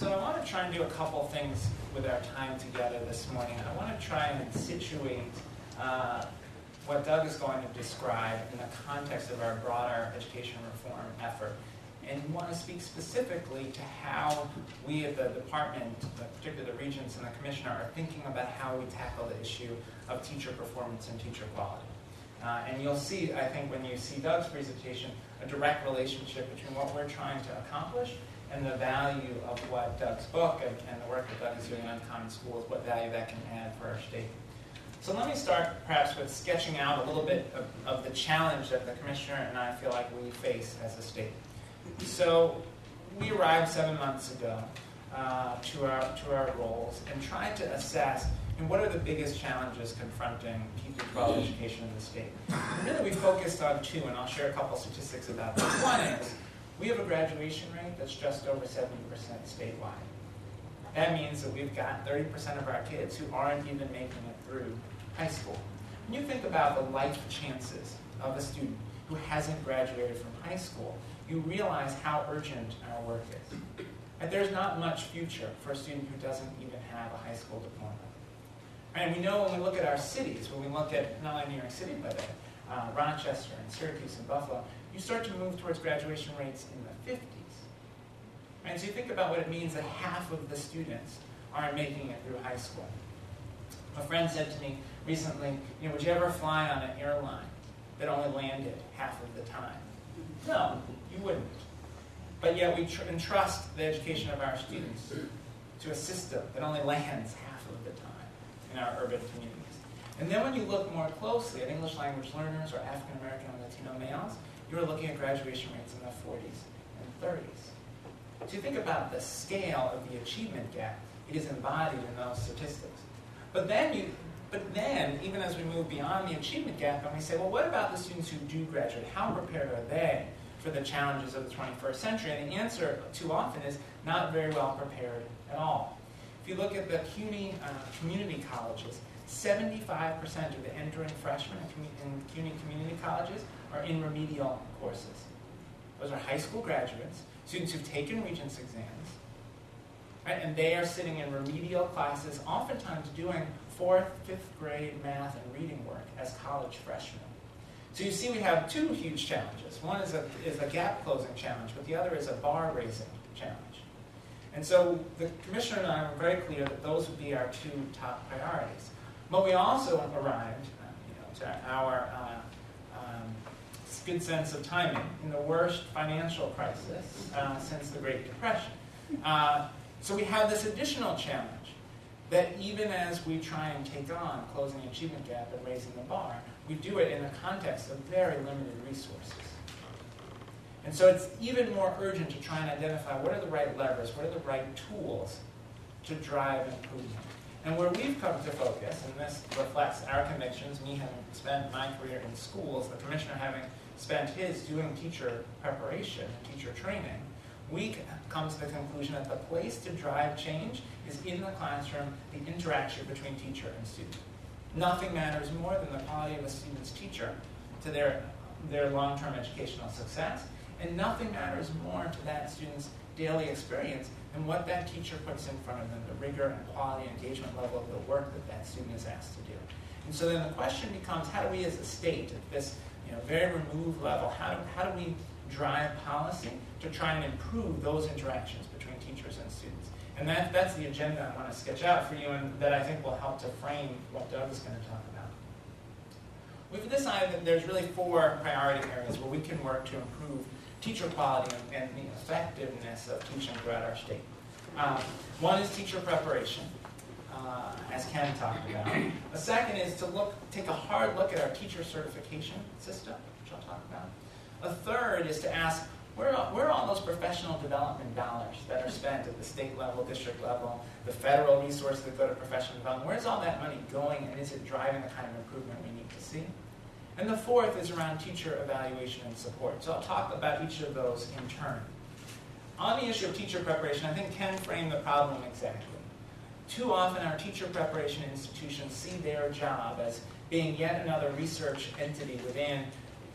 So I want to try and do a couple things with our time together this morning. I want to try and situate what Doug is going to describe in the context of our broader education reform effort. And we want to speak specifically to how we at the department, particularly the regents and the commissioner, are thinking about how we tackle the issue of teacher performance and teacher quality. And you'll see, I think, when you see Doug's presentation, a direct relationship between what we're trying to accomplish and the value of what Doug's book and the work that Doug is doing on Common Schools, what value that can add for our state. So let me start perhaps with sketching out a little bit of the challenge that the commissioner and I feel like we face as a state. So we arrived 7 months ago to our roles and tried to assess what are the biggest challenges confronting K-12 education in the state. And really we focused on two, and I'll share a couple statistics about that. One is we have a graduation rate that's just over 70% statewide. That means that we've got 30% of our kids who aren't even making it through high school. When you think about the life chances of a student who hasn't graduated from high school, you realize how urgent our work is. And there's not much future for a student who doesn't even have a high school diploma. And we know when we look at our cities, when we look at not only New York City, but Rochester and Syracuse and Buffalo, you start to move towards graduation rates in the 50s. And so you think about what it means that half of the students aren't making it through high school. A friend said to me recently, would you ever fly on an airline that only landed half of the time? No, you wouldn't. But yet we entrust the education of our students to a system that only lands half of the time in our urban communities. And then when you look more closely at English language learners or African American and Latino males, you're looking at graduation rates in the 40s and 30s. So you think about the scale of the achievement gap, it is embodied in those statistics. But then, even as we move beyond the achievement gap, and we say, well, what about the students who do graduate? How prepared are they for the challenges of the 21st century? And the answer too often is not very well prepared at all. If you look at the CUNY community colleges, 75% of the entering freshmen in CUNY community colleges are in remedial courses. Those are high school graduates, students who've taken Regents exams, right? And they are sitting in remedial classes, oftentimes doing 4th, 5th grade math and reading work as college freshmen. So you see we have two huge challenges. One is a gap closing challenge, but the other is a bar raising challenge. And so the commissioner and I were very clear that those would be our two top priorities. But we also arrived to our good sense of timing in the worst financial crisis since the Great Depression. So we have this additional challenge that even as we try and take on closing the achievement gap and raising the bar, we do it in the context of very limited resources. And so it's even more urgent to try and identify what are the right levers, what are the right tools to drive improvement. And where we've come to focus, and this reflects our convictions, me having spent my career in schools, the commissioner having spent his doing teacher preparation and teacher training, we come to the conclusion that the place to drive change is in the classroom, the interaction between teacher and student. Nothing matters more than the quality of a student's teacher to their long-term educational success, and nothing matters more to that student's daily experience than what that teacher puts in front of them, the rigor and quality and engagement level of the work that that student is asked to do. And so then the question becomes, how do we as a state, at this very removed level, how do we drive policy to try and improve those interactions between teachers and students? And that's the agenda I want to sketch out for you, and that I think will help to frame what Doug is going to talk about. We've decided that there's really 4 priority areas where we can work to improve teacher quality and the effectiveness of teaching throughout our state. One is teacher preparation, as Ken talked about. The second is to take a hard look at our teacher certification system, which I'll talk about. A third is to ask, where are all those professional development dollars that are spent at the state level, district level, the federal resources that go to professional development? Where's all that money going, and is it driving the kind of improvement we need to see? And the fourth is around teacher evaluation and support. So I'll talk about each of those in turn. On the issue of teacher preparation, I think Ken framed the problem exactly. Too often our teacher preparation institutions see their job as being yet another research entity within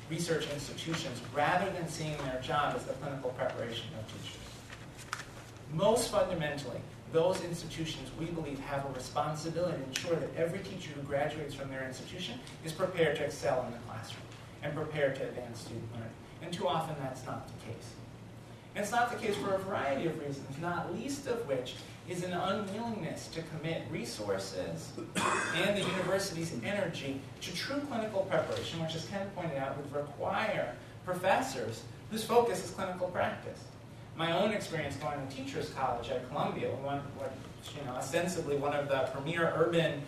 research institutions rather than seeing their job as the clinical preparation of teachers. Most fundamentally, those institutions, we believe, have a responsibility to ensure that every teacher who graduates from their institution is prepared to excel in the classroom and prepared to advance student learning. And too often that's not the case. And it's not the case for a variety of reasons, not least of which is an unwillingness to commit resources and the university's energy to true clinical preparation, which, as Ken pointed out, would require professors whose focus is clinical practice. My own experience going to Teachers College at Columbia, ostensibly one of the premier urban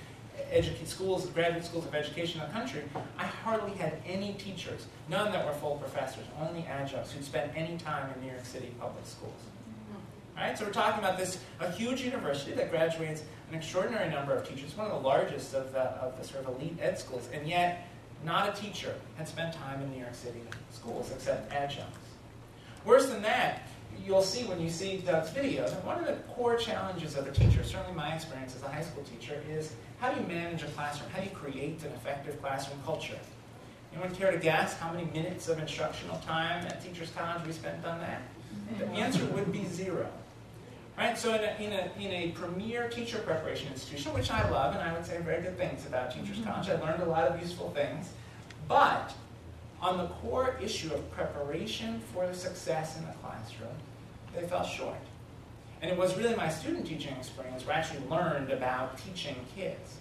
schools, graduate schools of education in the country, I hardly had any teachers, none that were full professors, only adjuncts who'd spent any time in New York City public schools. Right? So we're talking about a huge university that graduates an extraordinary number of teachers, one of the largest of the sort of elite ed schools, and yet not a teacher had spent time in New York City schools except adjuncts. Worse than that, you'll see when you see Doug's video that one of the core challenges of a teacher, certainly my experience as a high school teacher, is how do you manage a classroom? How do you create an effective classroom culture? Anyone care to guess how many minutes of instructional time at Teachers College we spent on that? The answer would be 0. Right? So in a premier teacher preparation institution, which I love, and I would say very good things about Teachers College, I learned a lot of useful things, but on the core issue of preparation for success in the classroom, they fell short. And it was really my student teaching experience where I actually learned about teaching kids.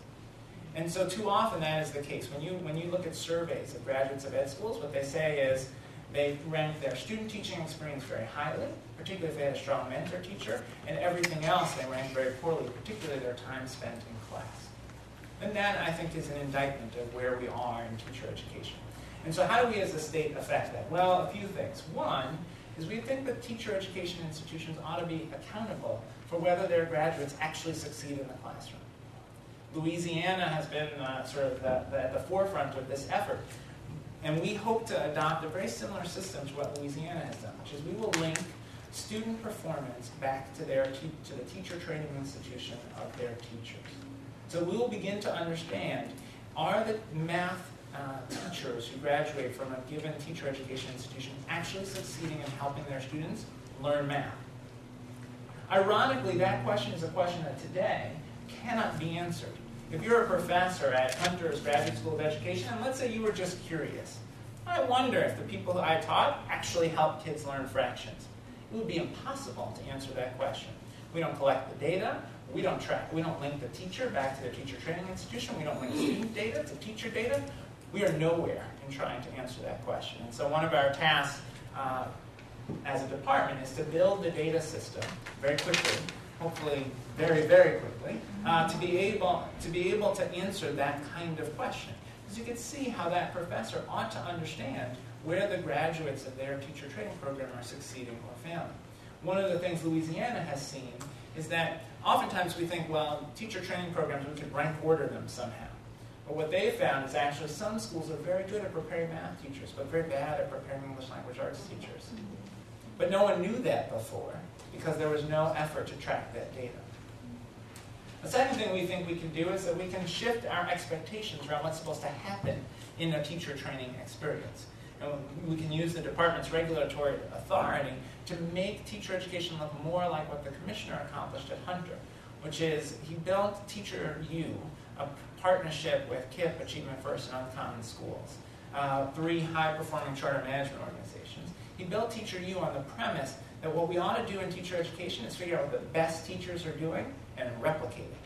And so too often that is the case. When you look at surveys of graduates of ed schools, what they say is they rank their student teaching experience very highly, particularly if they had a strong mentor teacher, and everything else they rank very poorly, particularly their time spent in class. And that, I think, is an indictment of where we are in teacher education. And so how do we as a state affect that? Well, a few things. One is we think that teacher education institutions ought to be accountable for whether their graduates actually succeed in the classroom. Louisiana has been at the forefront of this effort. And we hope to adopt a very similar system to what Louisiana has done, which is we will link student performance back to the teacher training institution of their teachers. So we will begin to understand, are the math teachers who graduate from a given teacher education institution actually succeeding in helping their students learn math? Ironically, that question is a question that today cannot be answered. If you're a professor at Hunter's Graduate School of Education, and let's say you were just curious, I wonder if the people who I taught actually helped kids learn fractions. It would be impossible to answer that question. We don't collect the data. We don't link the teacher back to their teacher training institution. We don't link student data to teacher data. We are nowhere in trying to answer that question. And so one of our tasks as a department is to build the data system very quickly, hopefully very, very quickly, to be able to answer that kind of question. Because you can see how that professor ought to understand where the graduates of their teacher training program are succeeding or failing. One of the things Louisiana has seen is that oftentimes we think, well, teacher training programs, we could rank order them somehow. But what they found is actually some schools are very good at preparing math teachers, but very bad at preparing English language arts teachers. But no one knew that before, because there was no effort to track that data. The second thing we think we can do is that we can shift our expectations around what's supposed to happen in a teacher training experience. And we can use the department's regulatory authority to make teacher education look more like what the commissioner accomplished at Hunter, which is he built Teacher U, a partnership with KIPP, Achievement First, and Uncommon Schools, 3 high-performing charter management organizations. He built Teacher U on the premise that what we ought to do in teacher education is figure out what the best teachers are doing and replicate it.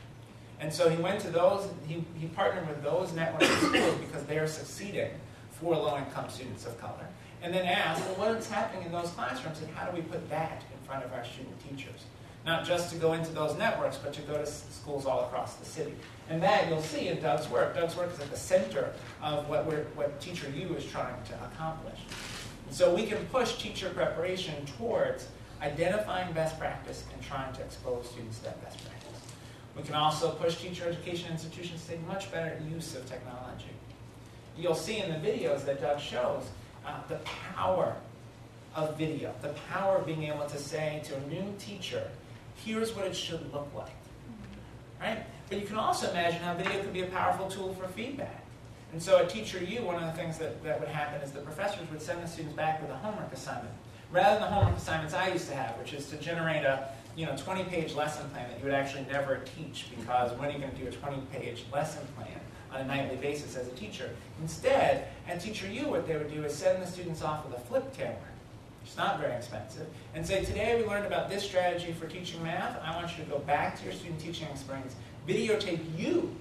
And so he went to those, he partnered with those networks of schools because they are succeeding for low-income students of color, and then asked, well, what's happening in those classrooms, and how do we put that in front of our student teachers? Not just to go into those networks, but to go to schools all across the city. And that you'll see in Doug's work. Doug's work is at the center of what Teacher U is trying to accomplish. And so we can push teacher preparation towards identifying best practice and trying to expose students to that best practice. We can also push teacher education institutions to take much better use of technology. You'll see in the videos that Doug shows the power of video, the power of being able to say to a new teacher, here's what it should look like. Right? But you can also imagine how video could be a powerful tool for feedback. And so at Teacher U, one of the things that would happen is the professors would send the students back with a homework assignment. Rather than the homework assignments I used to have, which is to generate a 20-page lesson plan that you would actually never teach, because when are you going to do a 20-page lesson plan on a nightly basis as a teacher? Instead, at Teacher U, what they would do is send the students off with a flip camera, which is not very expensive, and say, today we learned about this strategy for teaching math. I want you to go back to your student teaching experience, videotape you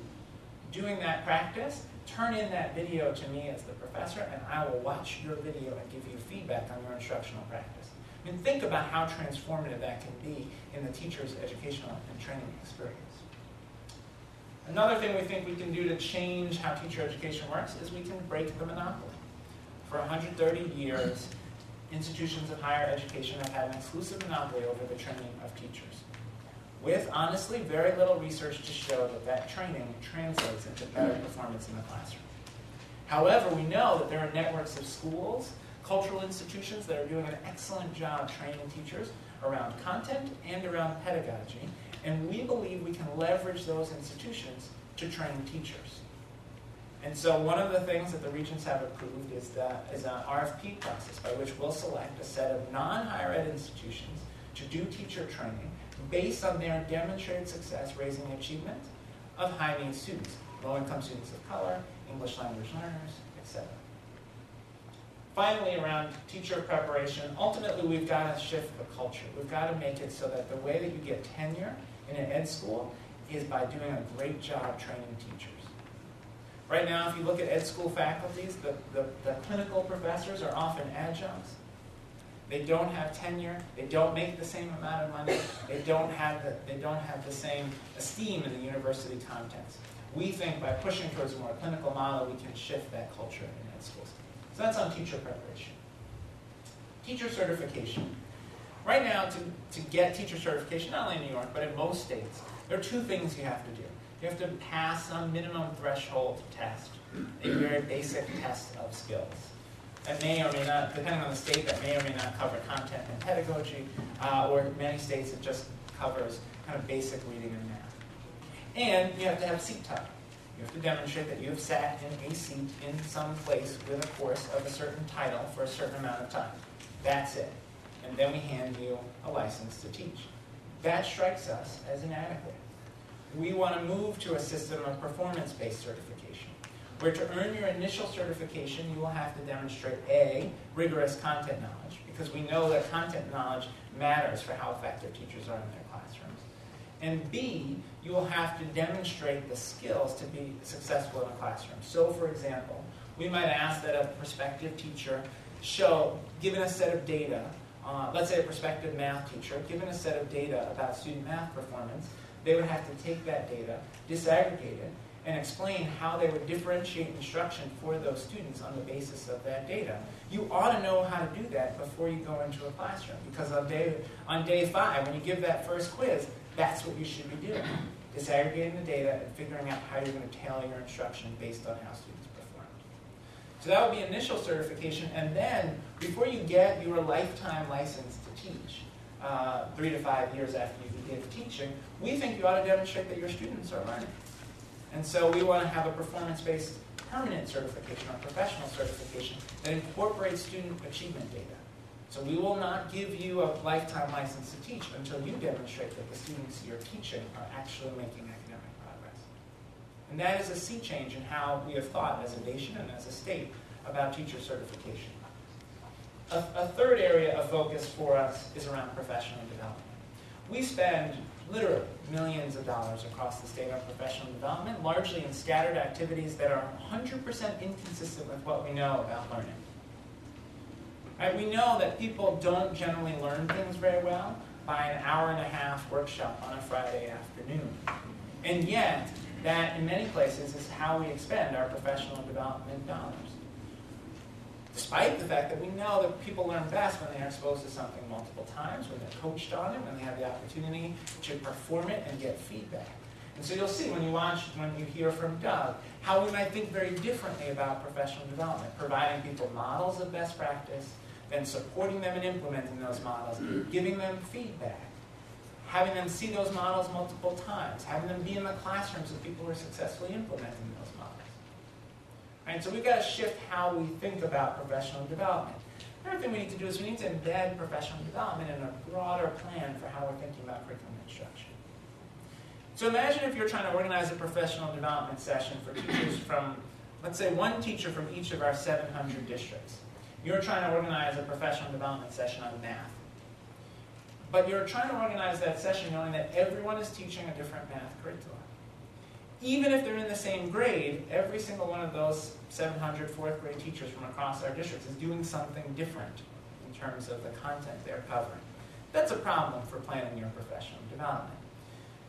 doing that practice, turn in that video to me as the professor, and I will watch your video and give you feedback on your instructional practice. I mean, think about how transformative that can be in the teacher's educational and training experience. Another thing we think we can do to change how teacher education works is we can break the monopoly. For 130 years, institutions of higher education have had an exclusive monopoly over the training of teachers, with, honestly, very little research to show that that training translates into better performance in the classroom. However, we know that there are networks of schools, cultural institutions that are doing an excellent job training teachers around content and around pedagogy, and we believe we can leverage those institutions to train teachers. And so one of the things that the regents have approved is an RFP process by which we'll select a set of non-higher ed institutions to do teacher training based on their demonstrated success raising the achievement of high-need students, low-income students of color, English language learners, etc. Finally, around teacher preparation, ultimately we've got to shift the culture. We've got to make it so that the way that you get tenure in an ed school is by doing a great job training teachers. Right now, if you look at ed school faculties, the clinical professors are often adjuncts. They don't have tenure. They don't make the same amount of money. They don't have the same esteem in the university context. We think by pushing towards a more clinical model, we can shift that culture in ed schools. So that's on teacher preparation. Teacher certification. Right now, to get teacher certification, not only in New York, but in most states, there are two things you have to do. You have to pass some minimum threshold test, a very basic test of skills. That may or may not, depending on the state, that may or may not cover content and pedagogy, or in many states it just covers kind of basic reading and math. And you have to have seat time. You have to demonstrate that you have sat in a seat in some place with a course of a certain title for a certain amount of time. That's it. And then we hand you a license to teach. That strikes us as inadequate. We want to move to a system of performance-based certification, where to earn your initial certification, you will have to demonstrate A, rigorous content knowledge, because we know that content knowledge matters for how effective teachers are in their classrooms. And B, you will have to demonstrate the skills to be successful in a classroom. So, for example, we might ask that a prospective teacher given a set of data, let's say a prospective math teacher, given a set of data about student math performance, they would have to take that data, disaggregate it, and explain how they would differentiate instruction for those students on the basis of that data. You ought to know how to do that before you go into a classroom, because on day 5, when you give that first quiz, that's what you should be doing. Disaggregating the data and figuring out how you're going to tailor your instruction based on how students performed. So that would be initial certification, and then before you get your lifetime license to teach, 3 to 5 years after you begin teaching, we think you ought to demonstrate that your students are learning. And so we want to have a performance-based permanent certification or professional certification that incorporates student achievement data. So we will not give you a lifetime license to teach until you demonstrate that the students you're teaching are actually making academic progress. And that is a sea change in how we have thought as a nation and as a state about teacher certification. A third area of focus for us is around professional development. We spend literally millions of dollars across the state on professional development, largely in scattered activities that are 100% inconsistent with what we know about learning. Right? We know that people don't generally learn things very well by an hour-and-a-half workshop on a Friday afternoon. And yet, that in many places is how we expend our professional development dollars. Despite the fact that we know that people learn best when they are exposed to something multiple times, when they're coached on it, when they have the opportunity to perform it and get feedback. And so you'll see when you hear from Doug, how we might think very differently about professional development, providing people models of best practice, then supporting them in implementing those models, giving them feedback, having them see those models multiple times, having them be in the classrooms of people who are successfully implementing those models. Right? So we've got to shift how we think about professional development. Third thing we need to do is we need to embed professional development in a broader plan for how we're thinking about curriculum instruction. So imagine if you're trying to organize a professional development session for teachers from, let's say, one teacher from each of our 700 districts. You're trying to organize a professional development session on math. But you're trying to organize that session knowing that everyone is teaching a different math curriculum. Even if they're in the same grade, every single one of those 700 fourth grade teachers from across our districts is doing something different in terms of the content they're covering. That's a problem for planning your professional development.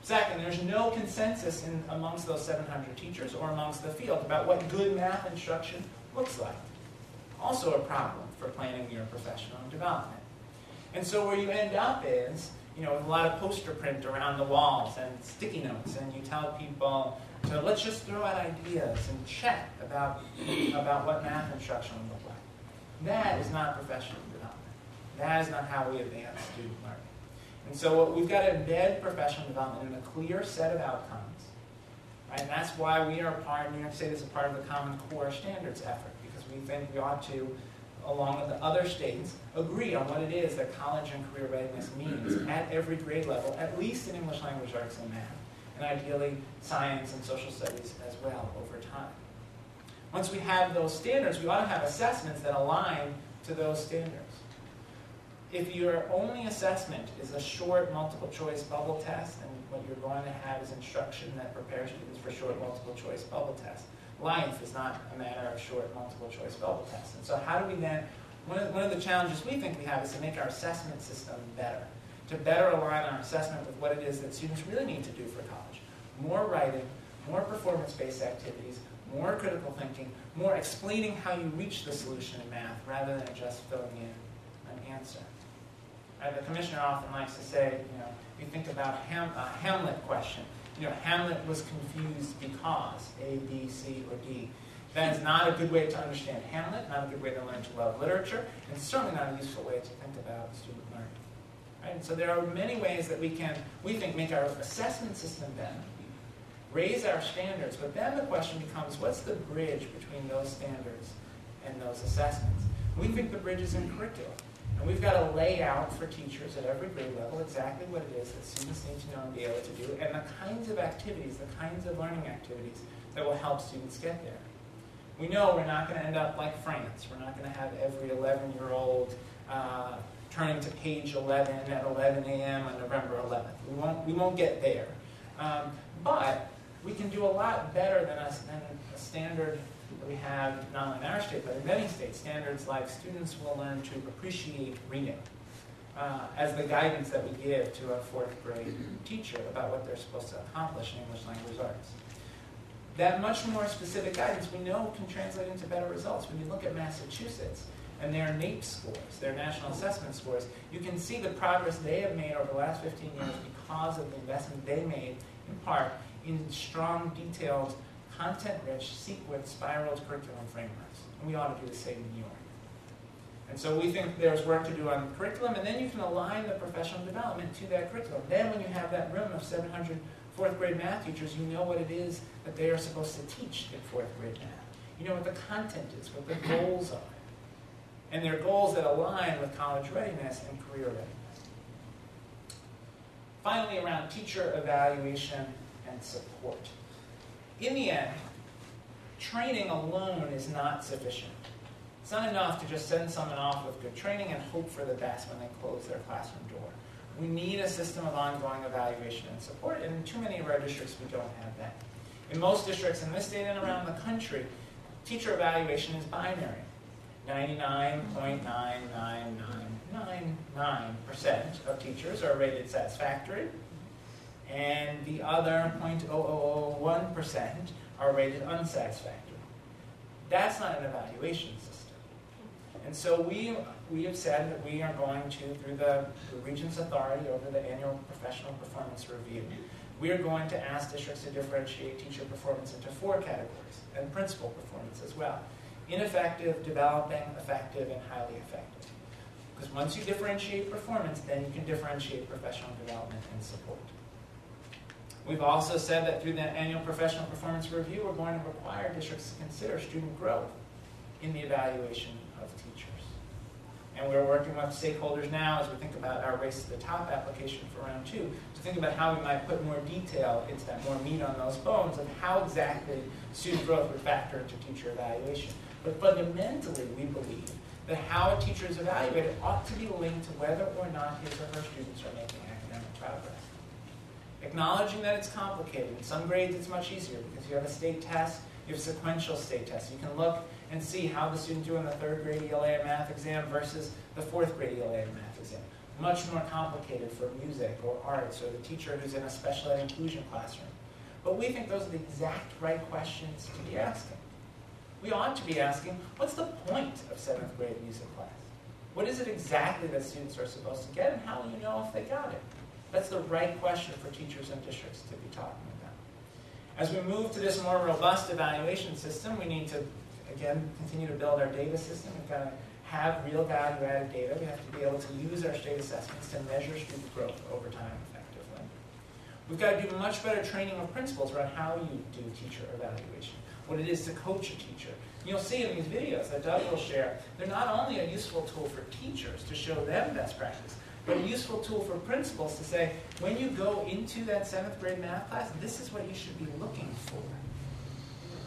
Second, there's no consensus amongst those 700 teachers or amongst the field about what good math instruction looks like. Also a problem for planning your professional development. And so where you end up is, with a lot of poster print around the walls and sticky notes, and you tell people, so let's just throw out ideas and chat about what math instruction will look like. That is not professional development. That is not how we advance student learning. And so we've got to embed professional development in a clear set of outcomes. Right? And that's why we are part, New York State is a part of the Common Core Standards effort, because we think we ought to, along with the other states, agree on what it is that college and career readiness means at every grade level, at least in English language arts and math, and ideally science and social studies as well over time. Once we have those standards, we ought to have assessments that align to those standards. If your only assessment is a short multiple choice bubble test, and what you're going to have is instruction that prepares students for short multiple choice bubble tests, life is not a matter of short multiple choice bubble tests. And so how do we then, one of the challenges we think we have is to make our assessment system better, to better align our assessment with what it is that students really need to do for college. More writing, more performance-based activities, more critical thinking, more explaining how you reach the solution in math rather than just filling in an answer. The commissioner often likes to say, you think about a Hamlet question. Hamlet was confused because A, B, C, or D. That is not a good way to understand Hamlet, not a good way to learn to love literature, and certainly not a useful way to think about student learning. Right? And so there are many ways that we think, make our assessment system better, raise our standards, but then the question becomes, what's the bridge between those standards and those assessments? We think the bridge is in curriculum. And we've got to lay out for teachers at every grade level exactly what it is that students need to know and be able to do, and the kinds of activities, the kinds of learning activities that will help students get there. We know we're not going to end up like France. We're not going to have every 11-year-old turning to page 11 at 11 a.m. on November 11th. We won't get there. But we can do a lot better than a standard that we have not only in our state, but in many states. Standards like students will learn to appreciate reading as the guidance that we give to a fourth grade teacher about what they're supposed to accomplish in English language arts. That much more specific guidance we know can translate into better results. When you look at Massachusetts and their NAEP scores, their National Assessment Scores, you can see the progress they have made over the last 15 years because of the investment they made, in part, in strong, detailed, content-rich, sequenced, spiraled curriculum frameworks. And we ought to do the same in New York. And so we think there's work to do on the curriculum, and then you can align the professional development to that curriculum. Then when you have that room of 700 fourth grade math teachers, you know what it is that they are supposed to teach in fourth grade math. You know what the content is, what the goals are. And they're goals that align with college readiness and career readiness. Finally, around teacher evaluation and support. In the end, training alone is not sufficient. It's not enough to just send someone off with good training and hope for the best when they close their classroom door. We need a system of ongoing evaluation and support, and in too many of our districts we don't have that. In most districts in this state and around the country, teacher evaluation is binary. 99.99999% of teachers are rated satisfactory, and the other 0.0001% are rated unsatisfactory. That's not an evaluation system. And so we have said that we are going to, through the Regents' authority over the annual professional performance review, we are going to ask districts to differentiate teacher performance into 4 categories, and principal performance as well. Ineffective, developing, effective, and highly effective. Because once you differentiate performance, then you can differentiate professional development and support. We've also said that through the annual professional performance review, we're going to require districts to consider student growth in the evaluation of teachers. And we're working with stakeholders now as we think about our Race to the Top application for round 2 to think about how we might put more detail into that, more meat on those bones of how exactly student growth would factor into teacher evaluation. But fundamentally, we believe that how a teacher is evaluated ought to be linked to whether or not his or her students are making academic progress. Acknowledging that it's complicated. In some grades, it's much easier because you have a state test, you have sequential state tests. You can look and see how the students do in the 3rd grade ELA math exam versus the 4th grade ELA math exam. Much more complicated for music or arts or the teacher who's in a special ed inclusion classroom. But we think those are the exact right questions to be asking. We ought to be asking, what's the point of 7th grade music class? What is it exactly that students are supposed to get, and how will you know if they got it? That's the right question for teachers and districts to be talking about. As we move to this more robust evaluation system, we need to, again, continue to build our data system. We've got to have real value-added data. We have to be able to use our state assessments to measure student growth over time effectively. We've got to do much better training of principals around how you do teacher evaluation, what it is to coach a teacher. You'll see in these videos that Doug will share, they're not only a useful tool for teachers to show them best practice, but a useful tool for principals to say, when you go into that 7th grade math class, this is what you should be looking for.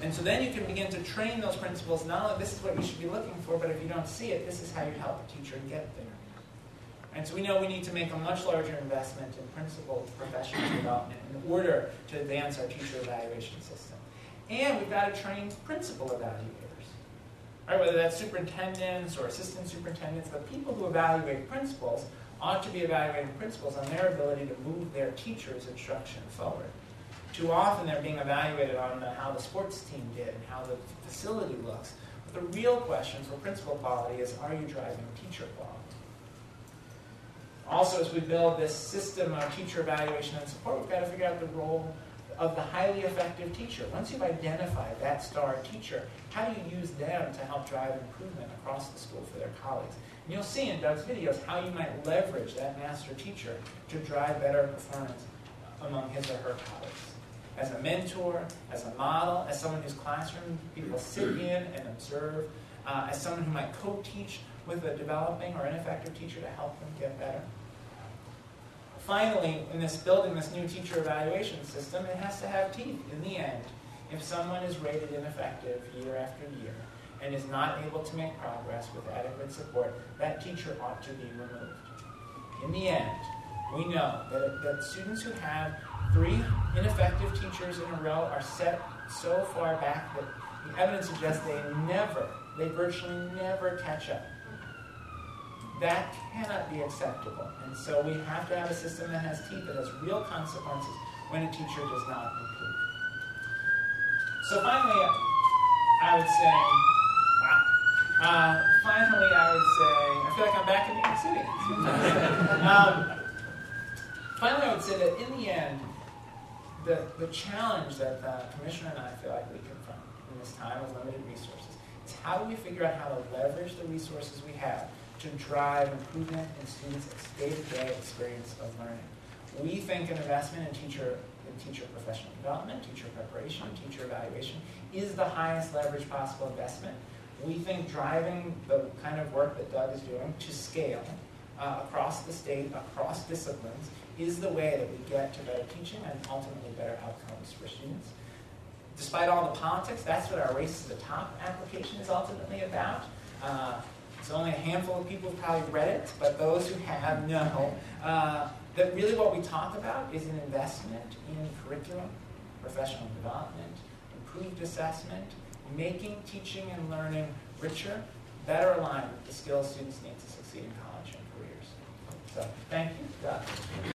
And so then you can begin to train those principals, not only this is what you should be looking for, but if you don't see it, this is how you help a teacher get there. And so we know we need to make a much larger investment in principal professional development in order to advance our teacher evaluation system. And we've got to train principal evaluators. Right, whether that's superintendents or assistant superintendents, the people who evaluate principals ought to be evaluating principals on their ability to move their teacher's instruction forward. Too often they're being evaluated on how the sports team did and how the facility looks. But the real question for principal quality is, are you driving teacher quality? Also, as we build this system of teacher evaluation and support, we've got to figure out the role of the highly effective teacher. Once you've identified that star teacher, how do you use them to help drive improvement across the school for their colleagues? And you'll see in Doug's videos how you might leverage that master teacher to drive better performance among his or her colleagues. As a mentor, as a model, as someone whose classroom people sit in and observe, as someone who might co-teach with a developing or ineffective teacher to help them get better. Finally, in this building this new teacher evaluation system, it has to have teeth in the end. If someone is rated ineffective year after year and is not able to make progress with adequate support, that teacher ought to be removed. In the end, we know that students who have 3 ineffective teachers in a row are set so far back that the evidence suggests they virtually never catch up. That cannot be acceptable. And so we have to have a system that has teeth, that has real consequences when a teacher does not improve. So finally, I would say, I feel like I'm back in New York City. Finally, I would say that in the end, the challenge that the Commissioner and I feel like we confront in this time of limited resources is how do we figure out how to leverage the resources we have to drive improvement in students' day-to-day experience of learning. We think an investment in teacher professional development, teacher preparation, teacher evaluation is the highest leverage possible investment. We think driving the kind of work that Doug is doing to scale across the state, across disciplines, is the way that we get to better teaching and ultimately better outcomes for students. Despite all the politics, that's what our Race to the Top application is ultimately about. It's only a handful of people who probably read it, but those who have know that really what we talk about is an investment in curriculum, professional development, improved assessment, making teaching and learning richer, better aligned with the skills students need to succeed in college and careers. So, thank you, Doug.